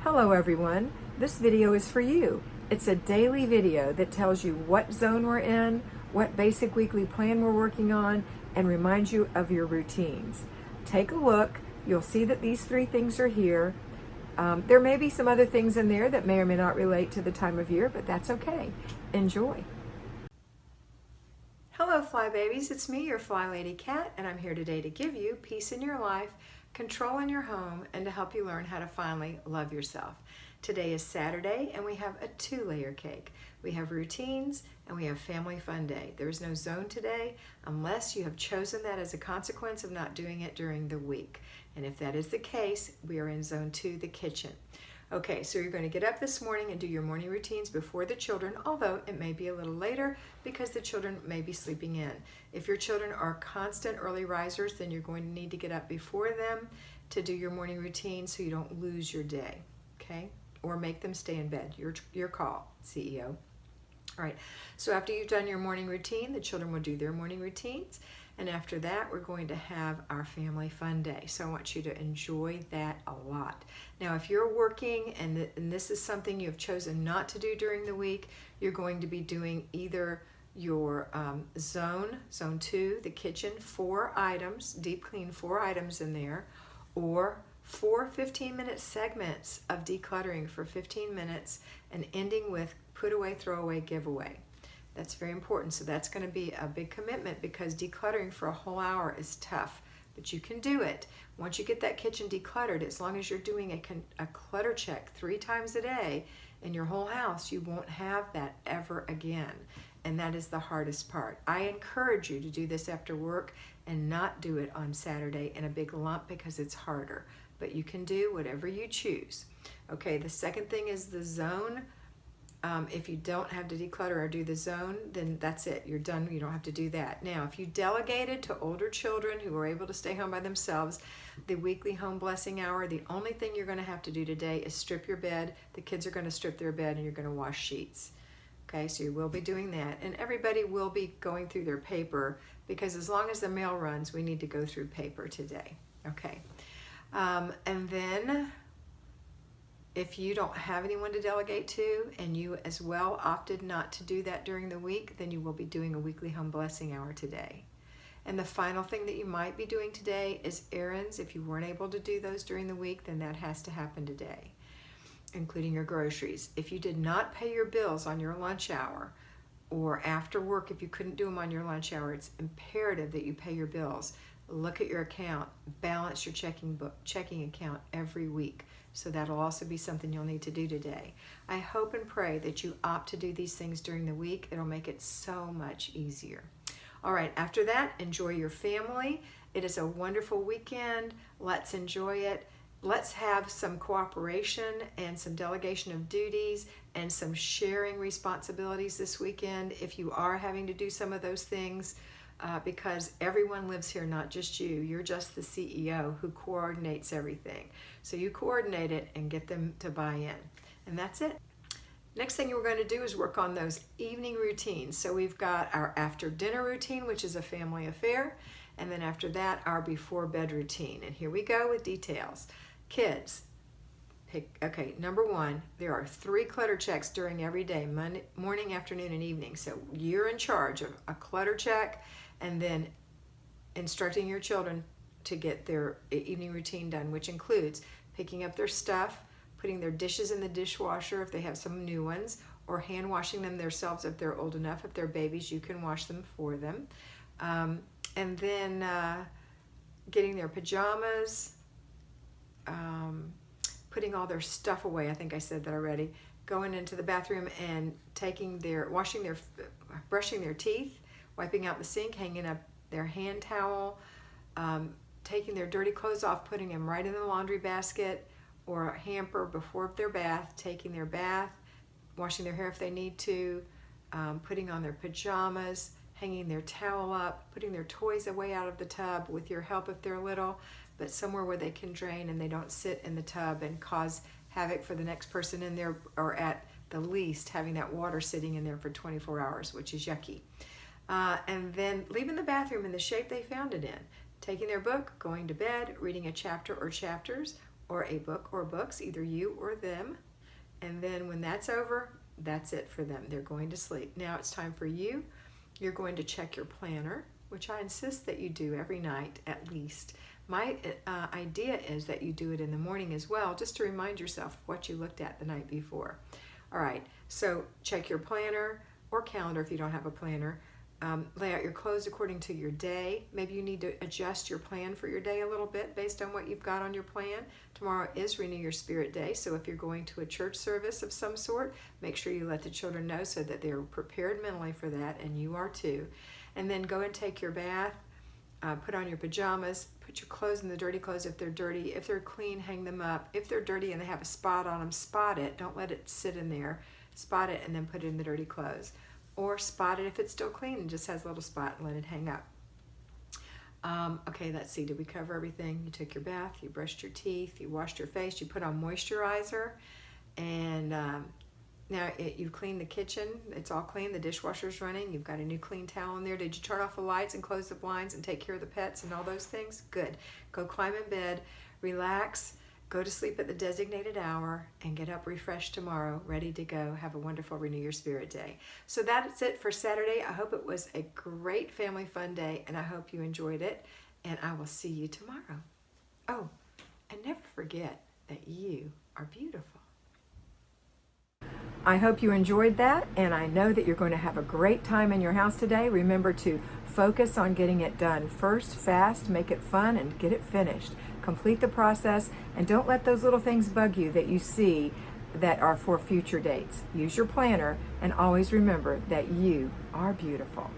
Hello everyone, this video is for you. It's a daily video that tells you what zone we're in, what basic weekly plan we're working on, and reminds you of your routines. Take a look, you'll see that these three things are here. There may be some other things in there that may or may not relate to the time of year, but that's okay. Enjoy. Hello Fly Babies, it's me, your FlyLady Kat, and I'm here today to give you peace in your life, control in your home, and to help you learn how to finally love yourself. Today is Saturday and we have a 2-layer cake. We have routines and we have family fun day. There is no zone today unless you have chosen that as a consequence of not doing it during the week. And if that is the case, we are in zone 2, the kitchen. Okay, so you're going to get up this morning and do your morning routines before the children, although it may be a little later because the children may be sleeping in. If your children are constant early risers, then you're going to need to get up before them to do your morning routine so you don't lose your day, okay? Or make them stay in bed. Your call, CEO. All right, so after you've done your morning routine, the children will do their morning routines. And after that, we're going to have our family fun day. So I want you to enjoy that a lot. Now, if you're working and this is something you have chosen not to do during the week, you're going to be doing either your zone 2, the kitchen, 4 items, deep clean 4 items in there, or 4 15-minute segments of decluttering for 15 minutes and ending with put away, throw away, give away. That's very important. So that's going to be a big commitment because decluttering for a whole hour is tough, but you can do it. Once you get that kitchen decluttered, as long as you're doing a clutter check 3 times a day in your whole house, you won't have that ever again. And that is the hardest part. I encourage you to do this after work and not do it on Saturday in a big lump because it's harder, but you can do whatever you choose. Okay, the second thing is the zone. If you don't have to declutter or do the zone, then that's it. You're done. You don't have to do that. Now, if you delegated to older children who are able to stay home by themselves, the weekly home blessing hour, the only thing you're going to have to do today is strip your bed. The kids are going to strip their bed and you're going to wash sheets. Okay, so you will be doing that. And everybody will be going through their paper because as long as the mail runs, we need to go through paper today. Okay, and then if you don't have anyone to delegate to and you as well opted not to do that during the week, then you will be doing a weekly home blessing hour today. And the final thing that you might be doing today is errands. If you weren't able to do those during the week, then that has to happen today, including your groceries. If you did not pay your bills on your lunch hour or after work, if you couldn't do them on your lunch hour, it's imperative that you pay your bills. Look at your account, balance your checking account every week. So that'll also be something you'll need to do today. I hope and pray that you opt to do these things during the week. It'll make it so much easier. All right, after that, enjoy your family. It is a wonderful weekend. Let's enjoy it. Let's have some cooperation and some delegation of duties and some sharing responsibilities this weekend if you are having to do some of those things. Because everyone lives here, not just you. You're just the CEO who coordinates everything. So you coordinate it and get them to buy in. And that's it. Next thing we're going to do is work on those evening routines. So we've got our after dinner routine, which is a family affair. And then after that, our before bed routine. And here we go with details. Kids, okay, number 1, there are 3 clutter checks during every day, morning, afternoon, and evening. So you're in charge of a clutter check and then instructing your children to get their evening routine done, which includes picking up their stuff, putting their dishes in the dishwasher if they have some new ones, or hand washing them themselves if they're old enough. If they're babies, you can wash them for them. And then getting their pajamas, putting all their stuff away. I think I said that already. Going into the bathroom and brushing their teeth, wiping out the sink, hanging up their hand towel, taking their dirty clothes off, putting them right in the laundry basket or a hamper before their bath, taking their bath, washing their hair if they need to, putting on their pajamas, hanging their towel up, putting their toys away out of the tub with your help if they're little, but somewhere where they can drain and they don't sit in the tub and cause havoc for the next person in there, or at the least having that water sitting in there for 24 hours, which is yucky. And then leaving the bathroom in the shape they found it in, taking their book, going to bed, reading a chapter or chapters, or a book or books, either you or them. And then when that's over, that's it for them. They're going to sleep. Now it's time for you. You're going to check your planner, which I insist that you do every night at least. My idea is that you do it in the morning as well, just to remind yourself of what you looked at the night before. All right, so check your planner or calendar if you don't have a planner. Lay out your clothes according to your day. Maybe you need to adjust your plan for your day a little bit based on what you've got on your plan. Tomorrow is Renew Your Spirit Day, so if you're going to a church service of some sort, make sure you let the children know so that they're prepared mentally for that, and you are too. And then go and take your bath, put on your pajamas, put your clothes in the dirty clothes if they're dirty. If they're clean, hang them up. If they're dirty and they have a spot on them, spot it. Don't let it sit in there. Spot it and then put it in the dirty clothes. Or spot it if it's still clean and just has a little spot and let it hang up. Okay, let's see. Did we cover everything? You took your bath, you brushed your teeth, you washed your face, you put on moisturizer, and now you've cleaned the kitchen. It's all clean. The dishwasher's running. You've got a new clean towel in there. Did you turn off the lights and close the blinds and take care of the pets and all those things? Good. Go climb in bed, relax, go to sleep at the designated hour, and get up refreshed tomorrow, ready to go. Have a wonderful Renew Your Spirit Day. So that's it for Saturday. I hope it was a great family fun day, and I hope you enjoyed it, and I will see you tomorrow. Oh, and never forget that you are beautiful. I hope you enjoyed that, and I know that you're going to have a great time in your house today. Remember to focus on getting it done first, fast, make it fun, and get it finished. Complete the process, and don't let those little things bug you that you see that are for future dates. Use your planner, and always remember that you are beautiful.